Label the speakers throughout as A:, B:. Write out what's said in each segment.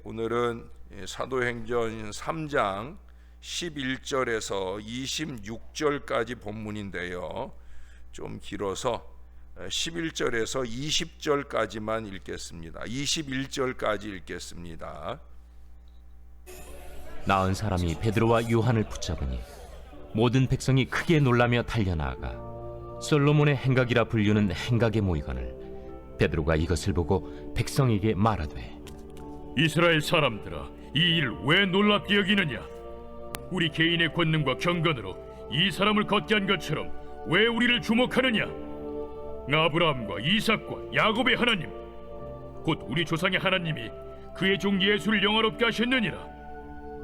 A: 오늘은 사도행전 3장 11절에서 26절까지 본문인데요. 좀 길어서 11절에서 20절까지만 읽겠습니다. 21절까지 읽겠습니다.
B: 나은 사람이 베드로와 요한을 붙잡으니 모든 백성이 크게 놀라며 달려나아가 솔로몬의 행각이라 불리는 행각에 모이거늘 베드로가 이것을 보고 백성에게 말하되,
C: 이스라엘 사람들아, 이 일을 왜 놀랍게 여기느냐? 우리 개인의 권능과 경건으로 이 사람을 걷게 한 것처럼 왜 우리를 주목하느냐? 아브라함과 이삭과 야곱의 하나님, 곧 우리 조상의 하나님이 그의 종 예수를 영화롭게 하셨느니라.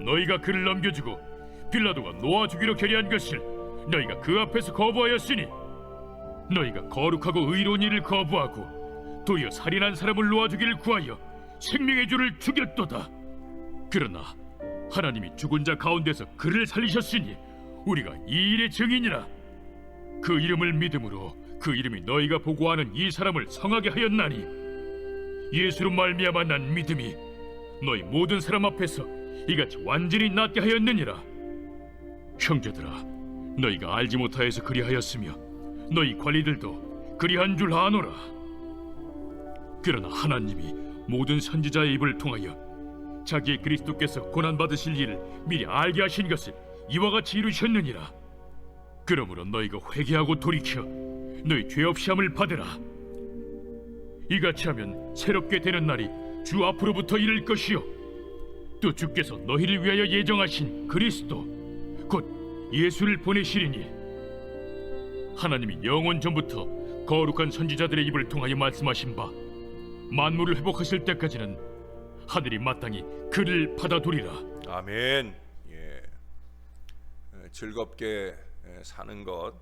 C: 너희가 그를 넘겨주고 빌라도가 놓아주기로 결의한 것을 너희가 그 앞에서 거부하였으니, 너희가 거룩하고 의로운 일을 거부하고 도리어 살인한 사람을 놓아주기를 구하여 생명의 주를 죽였도다. 그러나 하나님이 죽은 자 가운데서 그를 살리셨으니 우리가 이 일의 증인이라. 그 이름을 믿음으로 그 이름이 너희가 보고하는 이 사람을 성하게 하였나니, 예수로 말미암아 난 믿음이 너희 모든 사람 앞에서 이같이 완전히 낫게 하였느니라. 형제들아, 너희가 알지 못하여서 그리하였으며 너희 관리들도 그리한 줄 아노라. 그러나 하나님이 모든 선지자의 입을 통하여 자기의 그리스도께서 고난받으실 일을 미리 알게 하신 것을 이와 같이 이루셨느니라. 그러므로 너희가 회개하고 돌이켜 너희 죄 없이 함을 받으라. 이같이 하면 새롭게 되는 날이 주 앞으로부터 이를 것이요, 또 주께서 너희를 위하여 예정하신 그리스도 곧 예수를 보내시리니, 하나님이 영원 전부터 거룩한 선지자들의 입을 통하여 말씀하신 바 만물을 회복하실 때까지는 하늘이 마땅히 그를 받아두리라.
A: 아멘. 즐겁게 사는 것,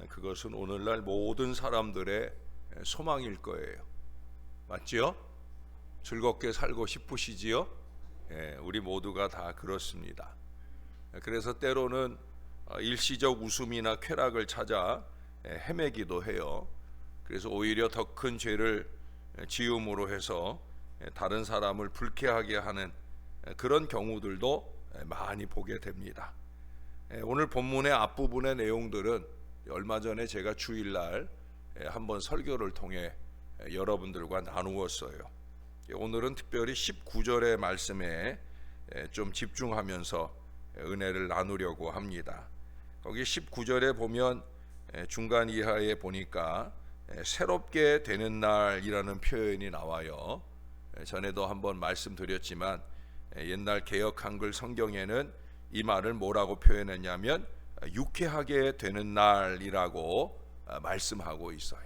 A: 그것은 오늘날 모든 사람들의 소망일 거예요. 맞지요? 즐겁게 살고 싶으시지요? 우리 모두가 다 그렇습니다. 그래서 때로는 일시적 웃음이나 쾌락을 찾아 헤매기도 해요. 그래서 오히려 더 큰 죄를 지음으로 해서 다른 사람을 불쾌하게 하는 그런 경우들도 많이 보게 됩니다. 오늘 본문의 앞부분의 내용들은 얼마 전에 제가 주일날 한번 설교를 통해 여러분들과 나누었어요. 오늘은 특별히 19절의 말씀에 좀 집중하면서 은혜를 나누려고 합니다. 거기 19절에 보면 중간 이하에 보니까 새롭게 되는 날이라는 표현이 나와요. 전에도 한번 말씀드렸지만 옛날 개역 한글 성경에는 이 말을 뭐라고 표현했냐면 유쾌하게 되는 날이라고 말씀하고 있어요.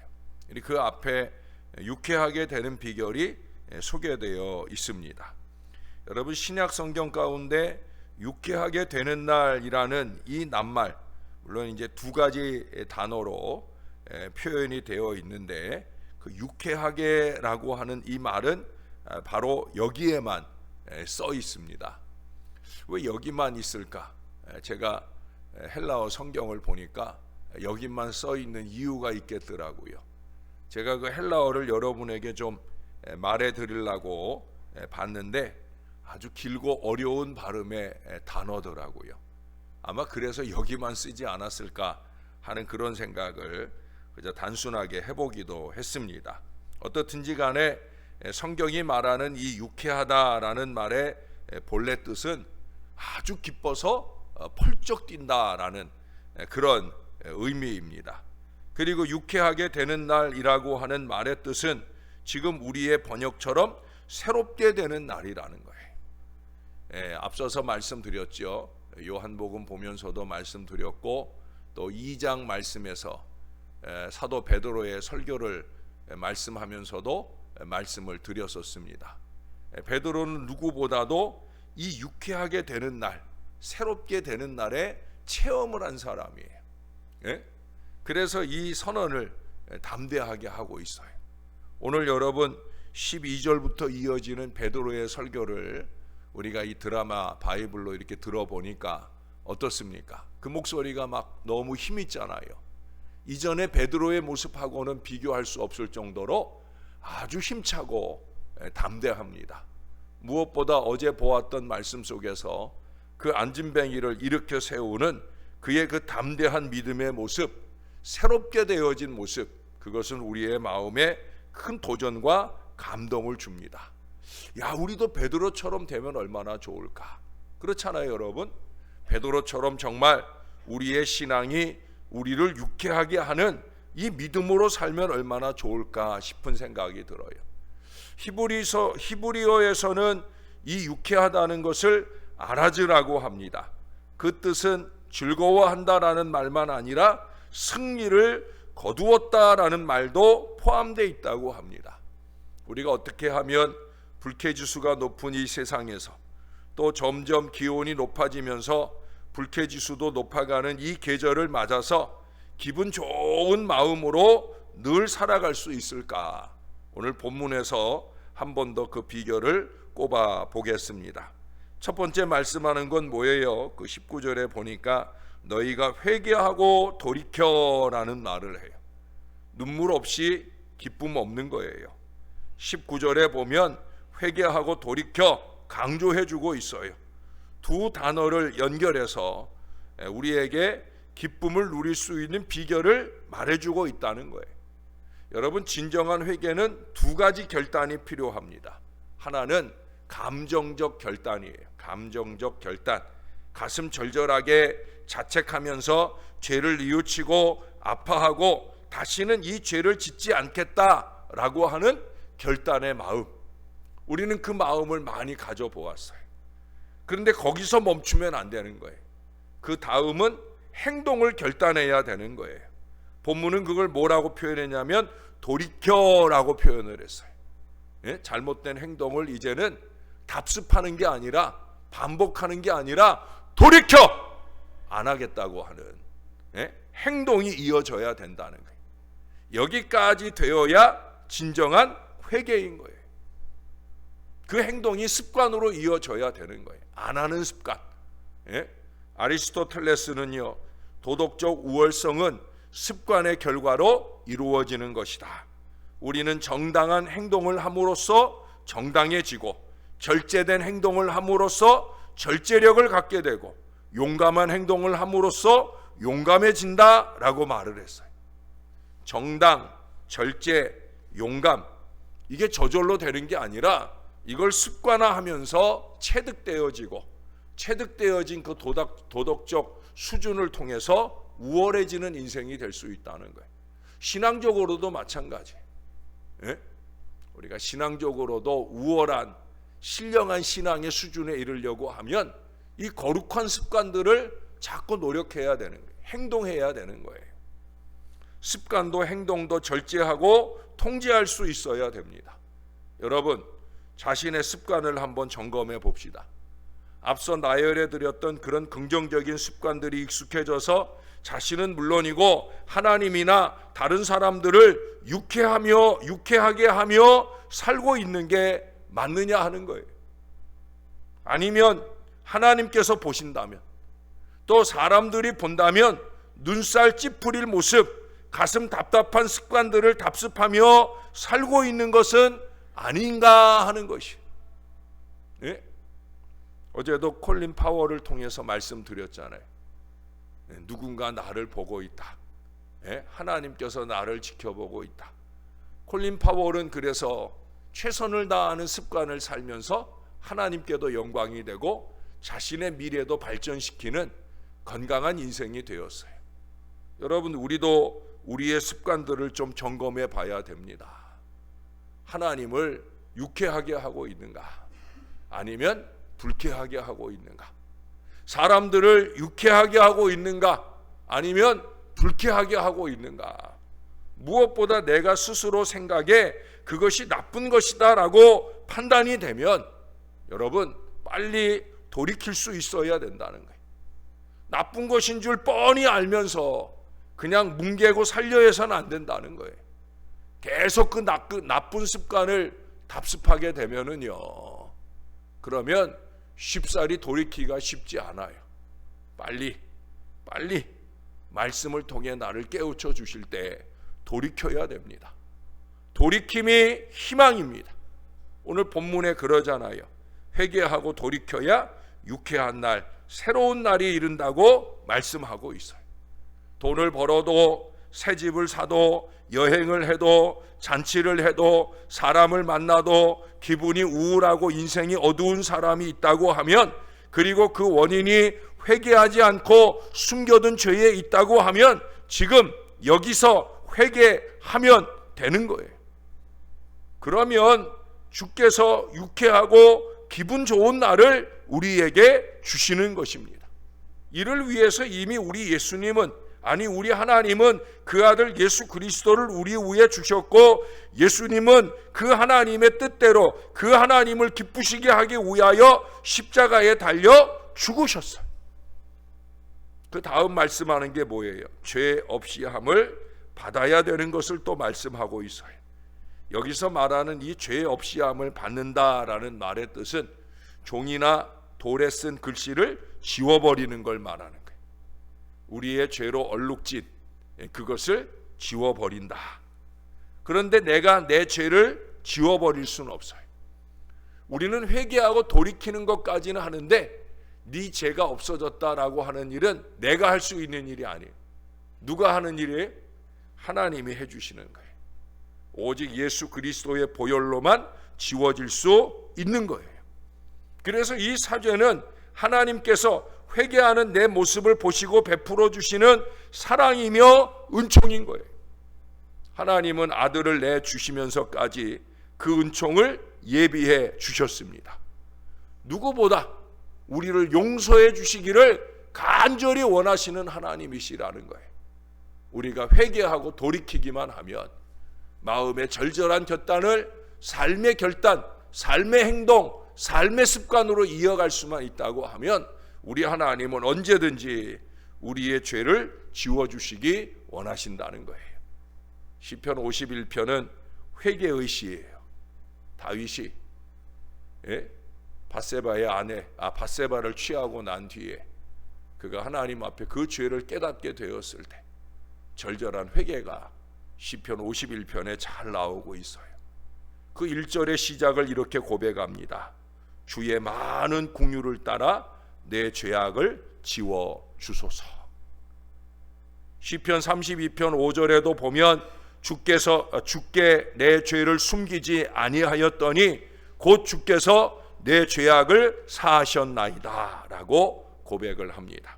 A: 그 앞에 유쾌하게 되는 비결이 소개되어 있습니다. 여러분, 신약 성경 가운데 유쾌하게 되는 날이라는 이 낱말, 물론 이제 두 가지 단어로 표현이 되어 있는데, 그 유쾌하게라고 하는 이 말은 바로 여기에만 써 있습니다. 왜 여기만 있을까? 제가 헬라어 성경을 보니까 여기만 써 있는 이유가 있겠더라고요. 제가 그 헬라어를 여러분에게 좀 말해 드리려고 봤는데 아주 길고 어려운 발음의 단어더라고요. 아마 그래서 여기만 쓰지 않았을까 하는 그런 생각을 그저 단순하게 해보기도 했습니다. 어떻든지 간에 성경이 말하는 이 유쾌하다라는 말의 본래 뜻은 아주 기뻐서 펄쩍 뛴다라는 그런 의미입니다. 그리고 유쾌하게 되는 날이라고 하는 말의 뜻은 지금 우리의 번역처럼 새롭게 되는 날이라는 거예요. 앞서서 말씀드렸죠. 요한복음 보면서도 말씀드렸고, 또 2장 말씀에서 사도 베드로의 설교를 말씀하면서도 말씀을 드렸었습니다. 베드로는 누구보다도 이 유쾌하게 되는 날, 새롭게 되는 날에 체험을 한 사람이에요. 그래서 이 선언을 담대하게 하고 있어요. 오늘 여러분 12절부터 이어지는 베드로의 설교를 우리가 이 드라마 바이블로 이렇게 들어보니까 어떻습니까? 그 목소리가 막 너무 힘있잖아요. 이전에 베드로의 모습하고는 비교할 수 없을 정도로 아주 힘차고 담대합니다. 무엇보다 어제 보았던 말씀 속에서 그 안진뱅이를 일으켜 세우는 그의 그 담대한 믿음의 모습, 새롭게 되어진 모습, 그것은 우리의 마음에 큰 도전과 감동을 줍니다. 야, 우리도 베드로처럼 되면 얼마나 좋을까? 그렇잖아요, 여러분. 베드로처럼 정말 우리의 신앙이 우리를 유쾌하게 하는 이 믿음으로 살면 얼마나 좋을까 싶은 생각이 들어요. 히브리어에서는 이 유쾌하다는 것을 아라즈라고 합니다. 그 뜻은 즐거워한다라는 말만 아니라 승리를 거두었다라는 말도 포함되어 있다고 합니다. 우리가 어떻게 하면 불쾌지수가 높은 이 세상에서 또 점점 기온이 높아지면서 불쾌지수도 높아가는 이 계절을 맞아서 기분 좋은 마음으로 늘 살아갈 수 있을까? 오늘 본문에서 한 번 더 그 비결을 꼽아 보겠습니다. 첫 번째 말씀하는 건 뭐예요? 그 19절에 보니까 너희가 회개하고 돌이켜라는 말을 해요. 눈물 없이 기쁨 없는 거예요. 19절에 보면 회개하고 돌이켜 강조해주고 있어요. 두 단어를 연결해서 우리에게 기쁨을 누릴 수 있는 비결을 말해주고 있다는 거예요. 여러분, 진정한 회개는 두 가지 결단이 필요합니다. 하나는 감정적 결단이에요. 감정적 결단. 가슴 절절하게 자책하면서 죄를 뉘우치고 아파하고 다시는 이 죄를 짓지 않겠다라고 하는 결단의 마음. 우리는 그 마음을 많이 가져보았어요. 그런데 거기서 멈추면 안 되는 거예요. 그 다음은 행동을 결단해야 되는 거예요. 본문은 그걸 뭐라고 표현했냐면 돌이켜라고 표현을 했어요. 예? 잘못된 행동을 이제는 답습하는 게 아니라 반복하는 게 아니라 돌이켜 안 하겠다고 하는 행동이 이어져야 된다는 거예요. 여기까지 되어야 진정한 회개인 거예요. 그 행동이 습관으로 이어져야 되는 거예요. 안 하는 습관. 아리스토텔레스는요, 도덕적 우월성은 습관의 결과로 이루어지는 것이다. 우리는 정당한 행동을 함으로써 정당해지고 절제된 행동을 함으로써 절제력을 갖게 되고 용감한 행동을 함으로써 용감해진다라고 말을 했어요. 정당, 절제, 용감, 이게 저절로 되는 게 아니라 이걸 습관화하면서 체득되어지고 체득되어진 그 도덕적 수준을 통해서 우월해지는 인생이 될 수 있다는 거예요. 신앙적으로도 마찬가지. 우리가 신앙적으로도 우월한 신령한 신앙의 수준에 이르려고 하면 이 거룩한 습관들을 자꾸 노력해야 되는 거예요. 행동해야 되는 거예요. 습관도 행동도 절제하고 통제할 수 있어야 됩니다. 여러분, 자신의 습관을 한번 점검해 봅시다. 앞서 나열해 드렸던 그런 긍정적인 습관들이 익숙해져서 자신은 물론이고 하나님이나 다른 사람들을 유쾌하게 하며 살고 있는 게 맞느냐 하는 거예요. 아니면 하나님께서 보신다면, 또 사람들이 본다면 눈살 찌푸릴 모습, 가슴 답답한 습관들을 답습하며 살고 있는 것은 아닌가 하는 것이. 어제도 콜린 파월을 통해서 말씀드렸잖아요. 누군가 나를 보고 있다. 하나님께서 나를 지켜보고 있다. 콜린 파월은 그래서 최선을 다하는 습관을 살면서 하나님께도 영광이 되고 자신의 미래도 발전시키는 건강한 인생이 되었어요. 여러분, 우리도 우리의 습관들을 좀 점검해 봐야 됩니다. 하나님을 유쾌하게 하고 있는가? 아니면 불쾌하게 하고 있는가? 사람들을 유쾌하게 하고 있는가? 아니면 불쾌하게 하고 있는가? 무엇보다 내가 스스로 생각에 그것이 나쁜 것이다 라고 판단이 되면 여러분, 빨리 돌이킬 수 있어야 된다는 거예요. 나쁜 것인 줄 뻔히 알면서 그냥 뭉개고 살려해서는 안 된다는 거예요. 계속 그 나쁜 습관을 답습하게 되면은요, 그러면 쉽사리 돌이키기가 쉽지 않아요. 빨리 말씀을 통해 나를 깨우쳐 주실 때 돌이켜야 됩니다. 돌이킴이 희망입니다. 오늘 본문에 그러잖아요. 회개하고 돌이켜야 유쾌한 날, 새로운 날이 이른다고 말씀하고 있어요. 돈을 벌어도, 새 집을 사도, 여행을 해도, 잔치를 해도, 사람을 만나도 기분이 우울하고 인생이 어두운 사람이 있다고 하면, 그리고 그 원인이 회개하지 않고 숨겨둔 죄에 있다고 하면 지금 여기서 회개하면 되는 거예요. 그러면 주께서 유쾌하고 기분 좋은 날을 우리에게 주시는 것입니다. 이를 위해서 이미 우리 예수님은, 아니 우리 하나님은 그 아들 예수 그리스도를 우리 위에 주셨고, 예수님은 그 하나님의 뜻대로 그 하나님을 기쁘시게 하기 위하여 십자가에 달려 죽으셨어요. 그 다음 말씀하는 게 뭐예요? 죄 없이 함을 받아야 되는 것을 또 말씀하고 있어요. 여기서 말하는 이 죄 없이 함을 받는다라는 말의 뜻은 종이나 돌에 쓴 글씨를 지워버리는 걸 말하는 거예요. 우리의 죄로 얼룩진 그것을 지워버린다. 그런데 내가 내 죄를 지워버릴 수는 없어요. 우리는 회개하고 돌이키는 것까지는 하는데 네 죄가 없어졌다라고 하는 일은 내가 할 수 있는 일이 아니에요. 누가 하는 일이에요? 하나님이 해주시는 거예요. 오직 예수 그리스도의 보혈로만 지워질 수 있는 거예요. 그래서 이 사죄는 하나님께서 회개하는 내 모습을 보시고 베풀어 주시는 사랑이며 은총인 거예요. 하나님은 아들을 내주시면서까지 그 은총을 예비해 주셨습니다. 누구보다 우리를 용서해 주시기를 간절히 원하시는 하나님이시라는 거예요. 우리가 회개하고 돌이키기만 하면 마음의 절절한 결단을 삶의 결단, 삶의 행동, 삶의 습관으로 이어갈 수만 있다고 하면 우리 하나님은 언제든지 우리의 죄를 지워주시기 원하신다는 거예요. 시편 51편은 회개의 시예요. 다윗이 밧세바의 아내 밧세바를 취하고 난 뒤에 그가 하나님 앞에 그 죄를 깨닫게 되었을 때 절절한 회개가 시편 51편에 잘 나오고 있어요. 그 1절의 시작을 이렇게 고백합니다. 주의 많은 긍휼을 따라 내 죄악을 지워 주소서. 시편 32편 5절에도 보면 주께 내 죄를 숨기지 아니하였더니 곧 주께서 내 죄악을 사하셨나이다 라고 고백을 합니다.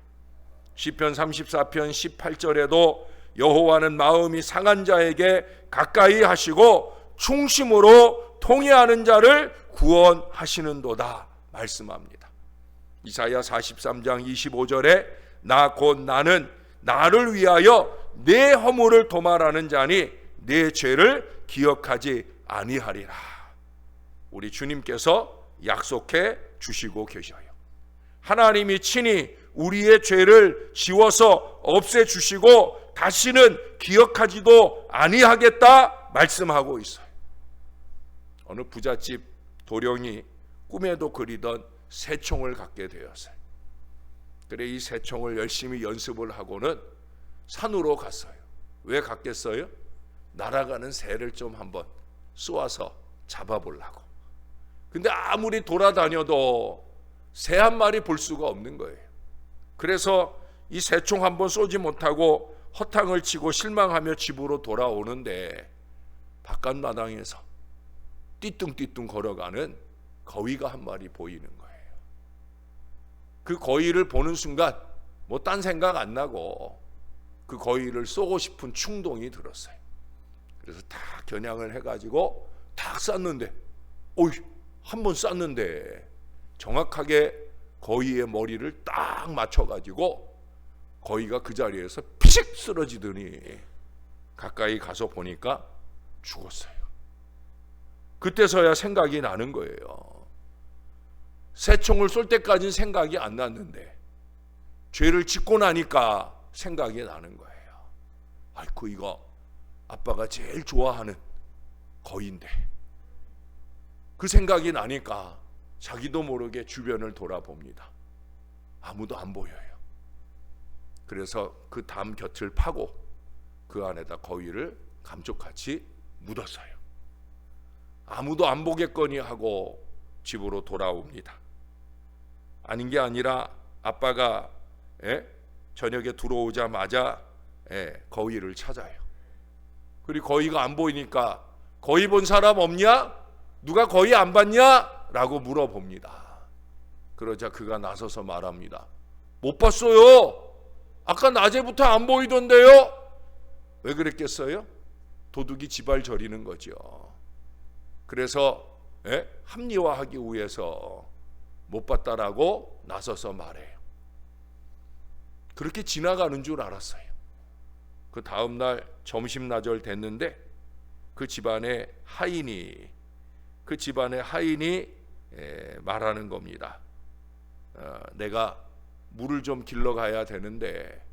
A: 시편 34편 18절에도 여호와는 마음이 상한 자에게 가까이 하시고 충심으로 통회하는 자를 구원하시는도다 말씀합니다. 이사야 43장 25절에 나 곧 나는 나를 위하여 내 허물을 도말하는 자니 내 죄를 기억하지 아니하리라. 우리 주님께서 약속해 주시고 계셔요. 하나님이 친히 우리의 죄를 지워서 없애 주시고 다시는 기억하지도 아니하겠다 말씀하고 있어요. 어느 부잣집 도령이 꿈에도 그리던 새총을 갖게 되었어요. 그래 이 새총을 열심히 연습을 하고는 산으로 갔어요. 왜 갔겠어요? 날아가는 새를 좀 한번 쏘아서 잡아보려고. 근데 아무리 돌아다녀도 새 한 마리 볼 수가 없는 거예요. 그래서 이 새총 한번 쏘지 못하고 허탕을 치고 실망하며 집으로 돌아오는데 바깥마당에서 띠뚱띠뚱 걸어가는 거위가 한 마리 보이는 거예요. 그 거위를 보는 순간 뭐 딴 생각 안 나고 그 거위를 쏘고 싶은 충동이 들었어요. 그래서 다 겨냥을 해가지고 딱 쐈는데 한 번 쐈는데 정확하게 거위의 머리를 딱 맞춰가지고 거위가 그 자리에서 피식 쓰러지더니 가까이 가서 보니까 죽었어요. 그때서야 생각이 나는 거예요. 새총을 쏠 때까지는 생각이 안 났는데 죄를 짓고 나니까 생각이 나는 거예요. 아이고 이거 아빠가 제일 좋아하는 거위인데. 그 생각이 나니까 자기도 모르게 주변을 돌아봅니다. 아무도 안 보여요. 그래서 그 담 곁을 파고 그 안에다 거위를 감쪽같이 묻었어요. 아무도 안 보겠거니 하고 집으로 돌아옵니다. 아닌 게 아니라 아빠가 저녁에 들어오자마자 거위를 찾아요. 그리고 거위가 안 보이니까 거위 본 사람 없냐? 누가 거위 안 봤냐? 라고 물어봅니다. 그러자 그가 나서서 말합니다. 못 봤어요. 아까 낮에부터 안 보이던데요. 왜 그랬겠어요? 도둑이 지발 저리는 거죠. 그래서 합리화하기 위해서 못 봤다라고 나서서 말해요. 그렇게 지나가는 줄 알았어요. 그 다음날 점심나절 됐는데 그 집안의 하인이 말하는 겁니다. 내가 물을 좀 길러 가야 되는데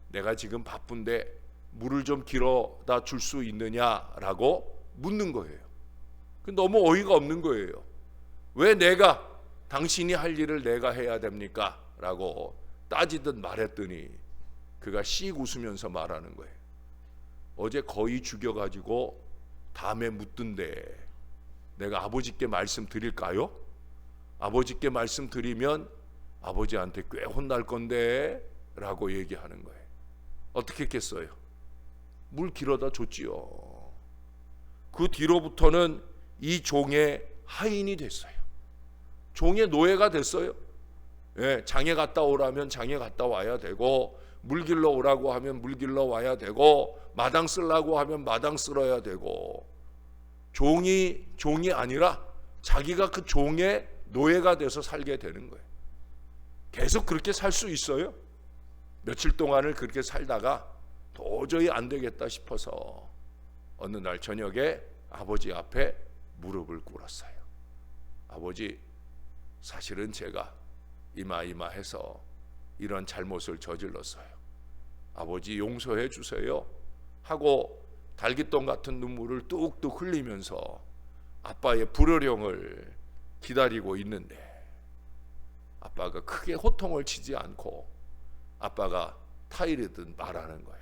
A: 내가 지금 바쁜데 물을 좀 길어다 줄 수 있느냐라고 묻는 거예요. 너무 어이가 없는 거예요. 왜 당신이 할 일을 내가 해야 됩니까? 라고 따지듯 말했더니 그가 씩 웃으면서 말하는 거예요. 어제 거의 죽여가지고 다음에 묻던데 내가 아버지께 말씀드릴까요? 아버지께 말씀드리면 아버지한테 꽤 혼날 건데 라고 얘기하는 거예요. 어떻게 했겠어요? 물 길어다 줬지요. 그 뒤로부터는 이 종의 하인이 됐어요. 종의 노예가 됐어요. 장에 갔다 오라면 장에 갔다 와야 되고, 물 길러 오라고 하면 물 길러 와야 되고, 마당 쓰려고 하면 마당 쓸어야 되고, 종이 아니라 자기가 그 종의 노예가 돼서 살게 되는 거예요. 계속 그렇게 살 수 있어요? 며칠 동안을 그렇게 살다가 도저히 안 되겠다 싶어서 어느 날 저녁에 아버지 앞에 무릎을 꿇었어요. 아버지, 사실은 제가 이마이마해서 이런 잘못을 저질렀어요. 아버지 용서해 주세요 하고 달깃동 같은 눈물을 뚝뚝 흘리면서 아빠의 불효령을 기다리고 있는데, 아빠가 크게 호통을 치지 않고 아빠가 타이르듯 말하는 거예요.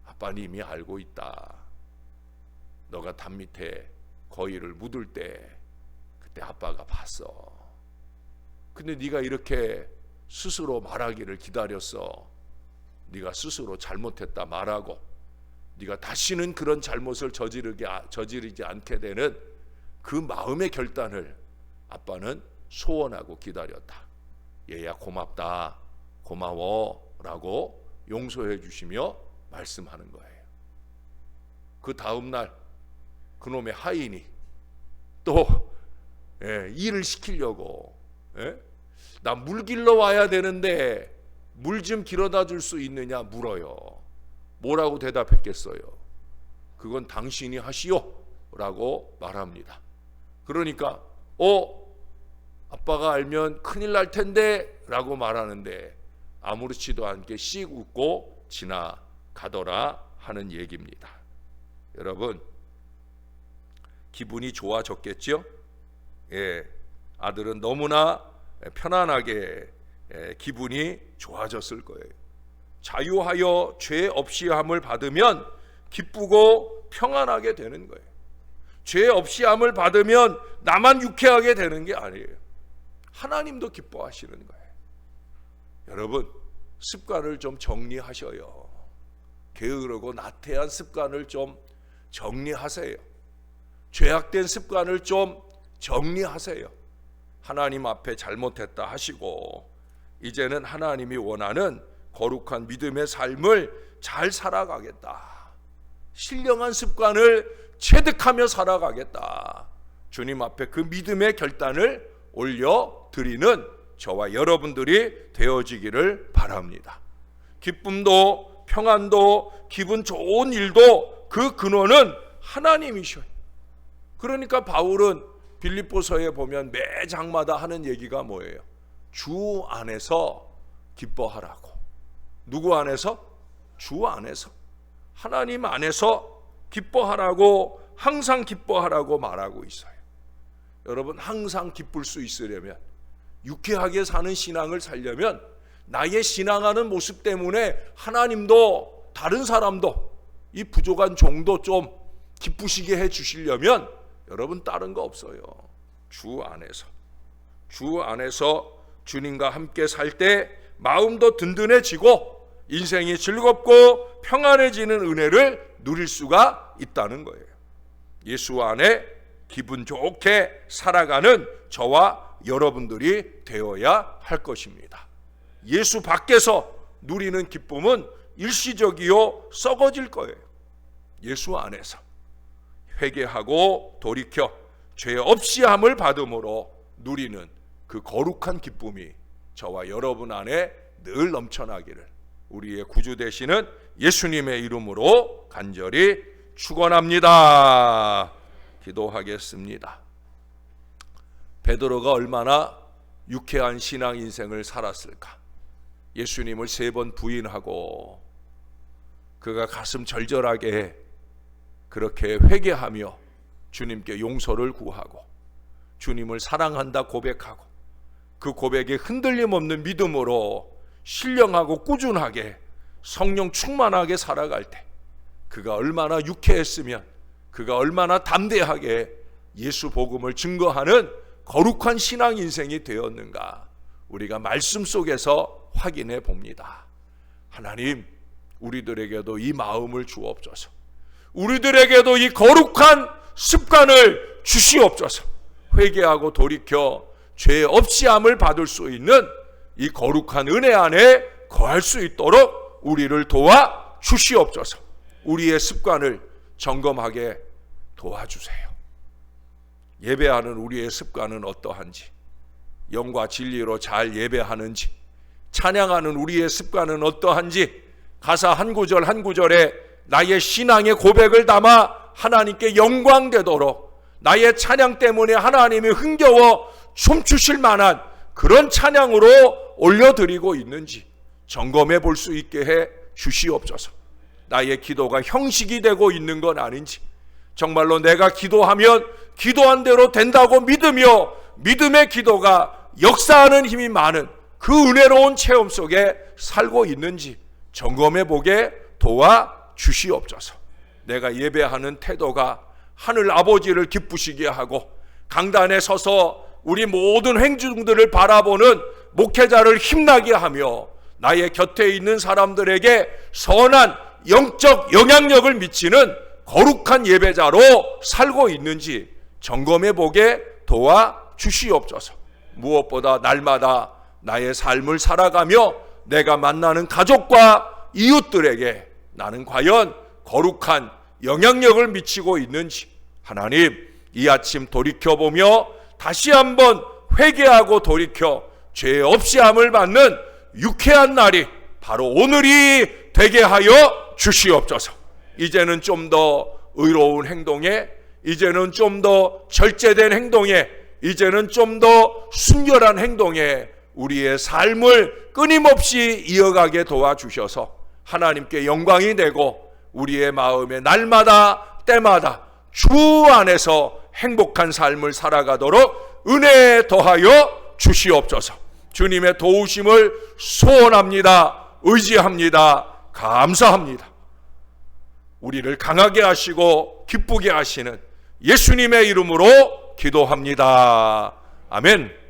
A: 아빠는 이미 알고 있다. 너가 담 밑에 거위를 묻을 때 그때 아빠가 봤어. 근데 네가 이렇게 스스로 말하기를 기다렸어. 네가 스스로 잘못했다 말하고 네가 다시는 그런 잘못을 저지르지 않게 되는 그 마음의 결단을 아빠는 소원하고 기다렸다. 얘야 고맙다, 고마워 라고 용서해 주시며 말씀하는 거예요. 그 다음날 그놈의 하인이 또 일을 시키려고 나 물 길러 와야 되는데 물 좀 길어다 줄 수 있느냐 물어요. 뭐라고 대답했겠어요? 그건 당신이 하시오 라고 말합니다. 그러니까 아빠가 알면 큰일 날 텐데 라고 말하는데 아무렇지도 않게 씩 웃고 지나가더라 하는 얘기입니다. 여러분, 기분이 좋아졌겠죠? 아들은 너무나 편안하게 기분이 좋아졌을 거예요. 자유하여 죄 없이 함을 받으면 기쁘고 평안하게 되는 거예요. 죄 없이 함을 받으면 나만 유쾌하게 되는 게 아니에요. 하나님도 기뻐하시는 거예요. 여러분, 습관을 좀 정리하셔요. 게으르고 나태한 습관을 좀 정리하세요. 죄악된 습관을 좀 정리하세요. 하나님 앞에 잘못했다 하시고 이제는 하나님이 원하는 거룩한 믿음의 삶을 잘 살아가겠다. 신령한 습관을 체득하며 살아가겠다. 주님 앞에 그 믿음의 결단을 올려드리는 저와 여러분들이 되어지기를 바랍니다. 기쁨도 평안도 기분 좋은 일도 그 근원은 하나님이셔요. 그러니까 바울은 빌립보서에 보면 매 장마다 하는 얘기가 뭐예요? 주 안에서 기뻐하라고. 누구 안에서? 주 안에서. 하나님 안에서 기뻐하라고, 항상 기뻐하라고 말하고 있어요. 여러분, 항상 기쁠 수 있으려면, 유쾌하게 사는 신앙을 살려면 나의 신앙하는 모습 때문에 하나님도 다른 사람도 이 부족한 종도 좀 기쁘시게 해 주시려면 여러분 다른 거 없어요. 주 안에서 주님과 함께 살 때 마음도 든든해지고 인생이 즐겁고 평안해지는 은혜를 누릴 수가 있다는 거예요. 예수 안에 기분 좋게 살아가는 저와 여러분들이 되어야 할 것입니다. 예수 밖에서 누리는 기쁨은 일시적이요 썩어질 거예요. 예수 안에서 회개하고 돌이켜 죄 없이 함을 받음으로 누리는 그 거룩한 기쁨이 저와 여러분 안에 늘 넘쳐나기를 우리의 구주 되시는 예수님의 이름으로 간절히 축원합니다. 기도하겠습니다. 베드로가 얼마나 유쾌한 신앙 인생을 살았을까. 예수님을 3번 부인하고 그가 가슴 절절하게 그렇게 회개하며 주님께 용서를 구하고 주님을 사랑한다 고백하고 그 고백에 흔들림 없는 믿음으로 신령하고 꾸준하게 성령 충만하게 살아갈 때 그가 얼마나 유쾌했으면 그가 얼마나 담대하게 예수 복음을 증거하는 거룩한 신앙 인생이 되었는가 우리가 말씀 속에서 확인해 봅니다. 하나님, 우리들에게도 이 마음을 주옵소서. 우리들에게도 이 거룩한 습관을 주시옵소서. 회개하고 돌이켜 죄 없이 함을 받을 수 있는 이 거룩한 은혜 안에 거할 수 있도록 우리를 도와 주시옵소서. 우리의 습관을 점검하게 도와주세요. 예배하는 우리의 습관은 어떠한지, 영과 진리로 잘 예배하는지, 찬양하는 우리의 습관은 어떠한지, 가사 한 구절 한 구절에 나의 신앙의 고백을 담아 하나님께 영광되도록 나의 찬양 때문에 하나님이 흥겨워 춤추실 만한 그런 찬양으로 올려드리고 있는지 점검해 볼 수 있게 해 주시옵소서. 나의 기도가 형식이 되고 있는 건 아닌지, 정말로 내가 기도하면 기도한 대로 된다고 믿으며 믿음의 기도가 역사하는 힘이 많은 그 은혜로운 체험 속에 살고 있는지 점검해 보게 도와 주시옵소서. 내가 예배하는 태도가 하늘 아버지를 기쁘시게 하고 강단에 서서 우리 모든 행중들을 바라보는 목회자를 힘나게 하며 나의 곁에 있는 사람들에게 선한 영적 영향력을 미치는 거룩한 예배자로 살고 있는지 점검해 보게 도와 주시옵소서. 무엇보다 날마다 나의 삶을 살아가며 내가 만나는 가족과 이웃들에게 나는 과연 거룩한 영향력을 미치고 있는지 하나님, 이 아침 돌이켜보며 다시 한번 회개하고 돌이켜 죄 없이 함을 받는 유쾌한 날이 바로 오늘이 되게 하여 주시옵소서. 이제는 좀 더 의로운 행동에, 이제는 좀 더 절제된 행동에, 이제는 좀 더 순결한 행동에 우리의 삶을 끊임없이 이어가게 도와주셔서 하나님께 영광이 되고 우리의 마음에 날마다 때마다 주 안에서 행복한 삶을 살아가도록 은혜 더하여 주시옵소서. 주님의 도우심을 소원합니다. 의지합니다. 감사합니다. 우리를 강하게 하시고 기쁘게 하시는 예수님의 이름으로 기도합니다. 아멘.